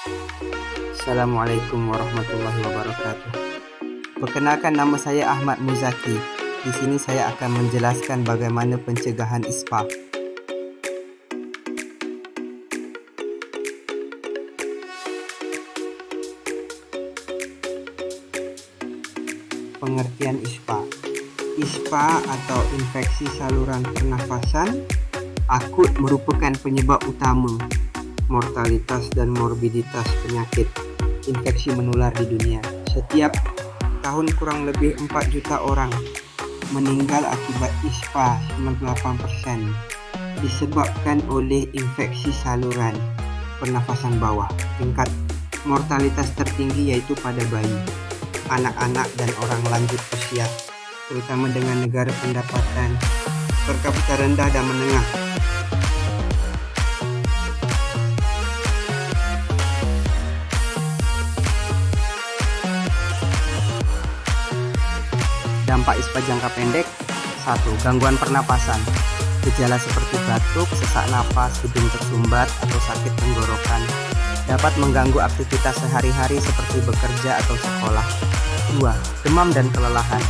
Assalamualaikum warahmatullahi wabarakatuh. Perkenalkan, nama saya Ahmad Muzaki. Di sini saya akan menjelaskan bagaimana pencegahan ISPA. Pengertian ISPA. ISPA atau infeksi saluran pernafasan akut merupakan penyebab utama mortalitas dan morbiditas penyakit infeksi menular di dunia. Setiap tahun kurang lebih 4 juta orang meninggal akibat ISPA. 98% disebabkan oleh infeksi saluran pernafasan bawah. Tingkat mortalitas tertinggi yaitu pada bayi, anak-anak dan orang lanjut usia, terutama dengan negara pendapatan per kapita rendah dan menengah. Dampak ISPA jangka pendek. 1. Gangguan pernapasan. Gejala seperti batuk, sesak napas, hidung tersumbat, atau sakit tenggorokan dapat mengganggu aktivitas sehari-hari seperti bekerja atau sekolah. 2. Demam dan kelelahan.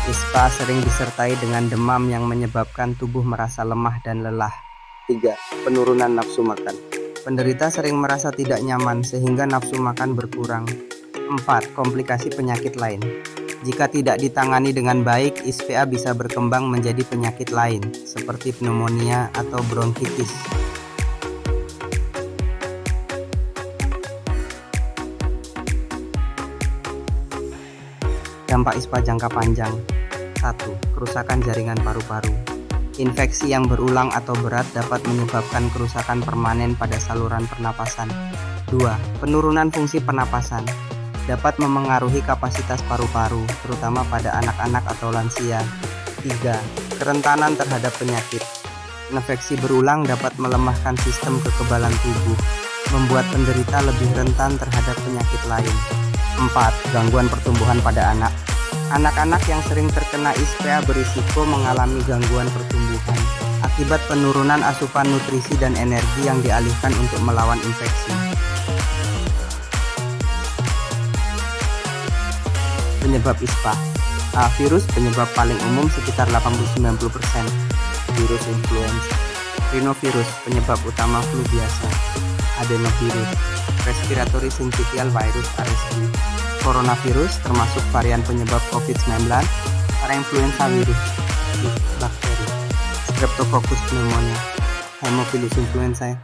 ISPA sering disertai dengan demam yang menyebabkan tubuh merasa lemah dan lelah. 3. Penurunan nafsu makan. Penderita sering merasa tidak nyaman sehingga nafsu makan berkurang. 4. Komplikasi penyakit lain. Jika tidak ditangani dengan baik, ISPA bisa berkembang menjadi penyakit lain seperti pneumonia atau bronkitis. Dampak ISPA jangka panjang. 1. Kerusakan jaringan paru-paru. Infeksi yang berulang atau berat dapat menyebabkan kerusakan permanen pada saluran pernapasan. 2. Penurunan fungsi pernapasan. Dapat memengaruhi kapasitas paru-paru, terutama pada anak-anak atau lansia. 3. Kerentanan terhadap penyakit. Infeksi berulang dapat melemahkan sistem kekebalan tubuh, membuat penderita lebih rentan terhadap penyakit lain. 4. Gangguan pertumbuhan pada anak. Anak-anak yang sering terkena ISPA berisiko mengalami gangguan pertumbuhan akibat penurunan asupan nutrisi dan energi yang dialihkan untuk melawan infeksi. Penyebab ISPA. Virus penyebab paling umum sekitar 80-90%. Virus influenza. Rhinovirus penyebab utama flu biasa. Adenovirus. Respiratory syncytial virus (RSV). Coronavirus termasuk varian penyebab COVID-19. Parainfluenza virus. Bakteri. Streptococcus pneumonia. Haemophilus influenzae.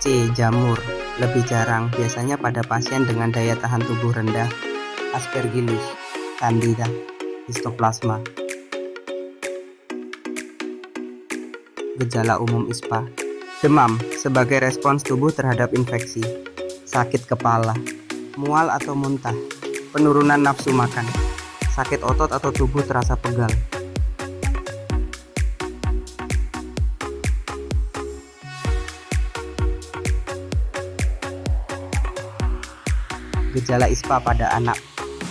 C. Jamur. Lebih jarang, biasanya pada pasien dengan daya tahan tubuh rendah. Aspergillus, Candida, Histoplasma. Gejala umum ISPA. Demam sebagai respons tubuh terhadap infeksi. Sakit kepala, mual atau muntah, penurunan nafsu makan, sakit otot atau tubuh terasa pegal. Gejala ISPA pada anak.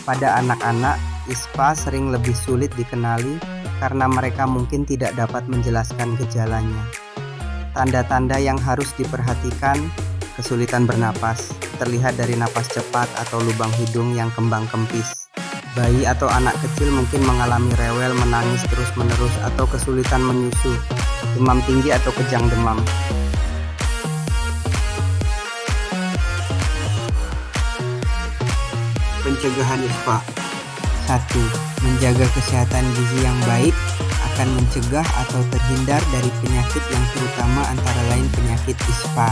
Pada anak-anak, ISPA sering lebih sulit dikenali karena mereka mungkin tidak dapat menjelaskan gejalanya. Tanda-tanda yang harus diperhatikan: kesulitan bernapas, terlihat dari napas cepat atau lubang hidung yang kembang kempis. Bayi atau anak kecil mungkin mengalami rewel, menangis terus-menerus, atau kesulitan menyusu. Demam tinggi atau kejang demam. Pencegahan ISPA. 1. Menjaga kesehatan gizi yang baik akan mencegah atau terhindar dari penyakit yang terutama antara lain penyakit ISPA.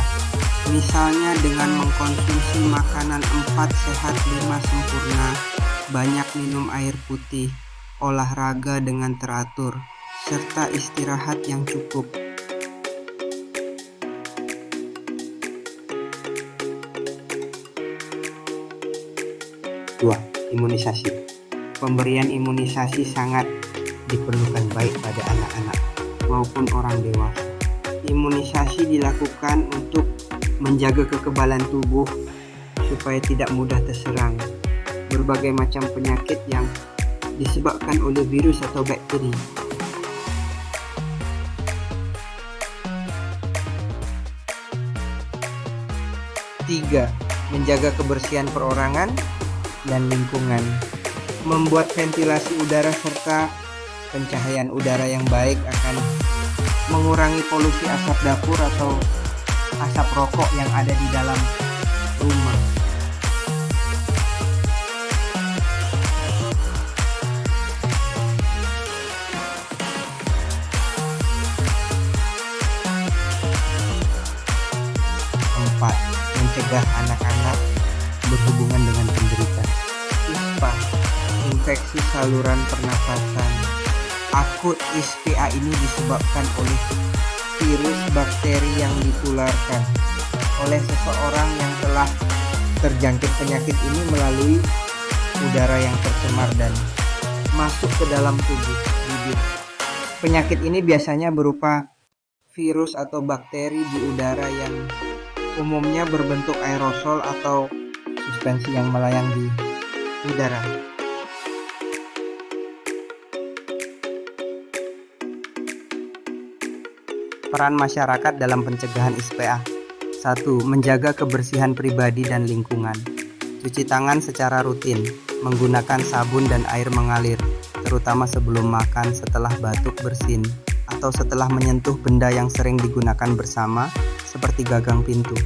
Misalnya dengan mengkonsumsi makanan 4 sehat 5 sempurna, banyak minum air putih, olahraga dengan teratur, serta istirahat yang cukup. 2. Imunisasi. Pemberian imunisasi sangat diperlukan baik pada anak-anak maupun orang dewasa. Imunisasi dilakukan untuk menjaga kekebalan tubuh supaya tidak mudah terserang berbagai macam penyakit yang disebabkan oleh virus atau bakteri. 3. Menjaga kebersihan perorangan dan lingkungan. Membuat ventilasi udara serta pencahayaan udara yang baik akan mengurangi polusi asap dapur atau asap rokok yang ada di dalam rumah. Empat, mencegah anak-anak berhubungan dengan penderita ISPA, infeksi saluran pernapasan. Akut ISPA ini disebabkan oleh virus bakteri yang ditularkan oleh seseorang yang telah terjangkit penyakit ini melalui udara yang tercemar dan masuk ke dalam tubuh bibir. Penyakit ini biasanya berupa virus atau bakteri di udara yang umumnya berbentuk aerosol atau suspensi yang melayang di udara. Peran masyarakat dalam pencegahan ISPA. 1. Menjaga kebersihan pribadi dan lingkungan. Cuci tangan secara rutin, menggunakan sabun dan air mengalir, terutama sebelum makan, setelah batuk bersin, atau setelah menyentuh benda yang sering digunakan bersama, seperti gagang pintu.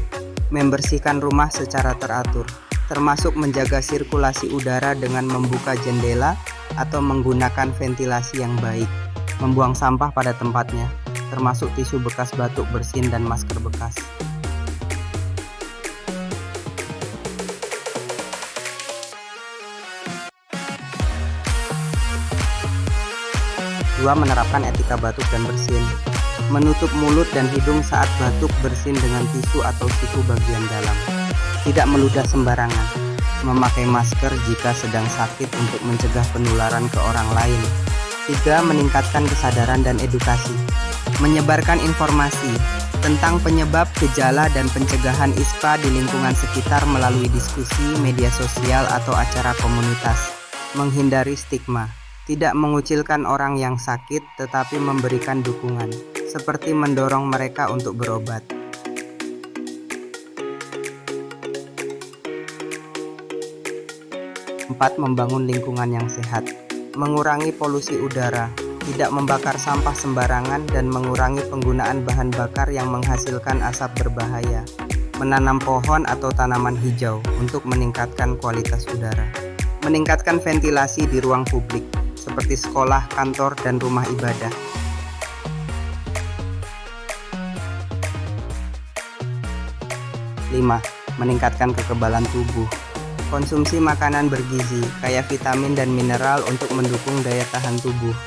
Membersihkan rumah secara teratur, termasuk menjaga sirkulasi udara dengan membuka jendela atau menggunakan ventilasi yang baik. Membuang sampah pada tempatnya, termasuk tisu bekas batuk bersin dan masker bekas. 2. Menerapkan etika batuk dan bersin. Menutup mulut dan hidung saat batuk bersin dengan tisu atau siku bagian dalam. Tidak meludah sembarangan. Memakai masker jika sedang sakit untuk mencegah penularan ke orang lain. 3. Meningkatkan kesadaran dan edukasi. Menyebarkan informasi tentang penyebab, gejala, dan pencegahan ISPA di lingkungan sekitar melalui diskusi, media sosial, atau acara komunitas. Menghindari stigma. Tidak mengucilkan orang yang sakit, tetapi memberikan dukungan, seperti mendorong mereka untuk berobat. 4. Membangun lingkungan yang sehat. Mengurangi polusi udara, tidak membakar sampah sembarangan, dan mengurangi penggunaan bahan bakar yang menghasilkan asap berbahaya. Menanam pohon atau tanaman hijau untuk meningkatkan kualitas udara. Meningkatkan ventilasi di ruang publik, seperti sekolah, kantor, dan rumah ibadah. 5. Meningkatkan kekebalan tubuh. Konsumsi makanan bergizi, kaya vitamin dan mineral untuk mendukung daya tahan tubuh.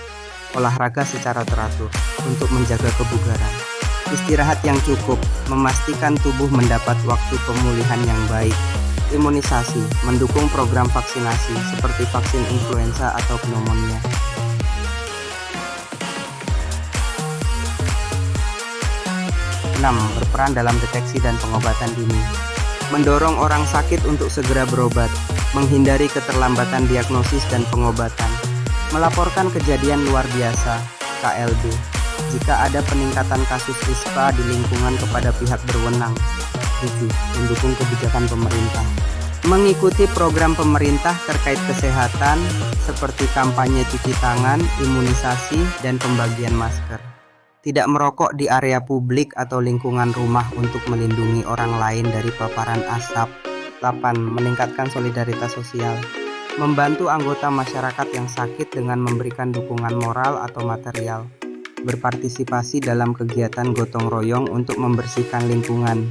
Olahraga secara teratur untuk menjaga kebugaran. Istirahat yang cukup, memastikan tubuh mendapat waktu pemulihan yang baik. Imunisasi, mendukung program vaksinasi seperti vaksin influenza atau pneumonia. 6. Berperan dalam deteksi dan pengobatan dini. Mendorong orang sakit untuk segera berobat, menghindari keterlambatan diagnosis dan pengobatan. Melaporkan kejadian luar biasa, KLB, jika ada peningkatan kasus ISPA di lingkungan kepada pihak berwenang. 7. Mendukung kebijakan pemerintah. Mengikuti program pemerintah terkait kesehatan seperti kampanye cuci tangan, imunisasi, dan pembagian masker. Tidak merokok di area publik atau lingkungan rumah untuk melindungi orang lain dari paparan asap. 8. Meningkatkan solidaritas sosial. Membantu anggota masyarakat yang sakit dengan memberikan dukungan moral atau material. Berpartisipasi dalam kegiatan gotong royong untuk membersihkan lingkungan.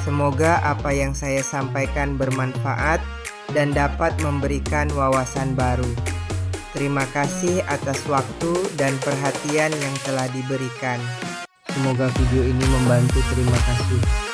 Semoga apa yang saya sampaikan bermanfaat dan dapat memberikan wawasan baru. Terima kasih atas waktu dan perhatian yang telah diberikan. Semoga video ini membantu. Terima kasih.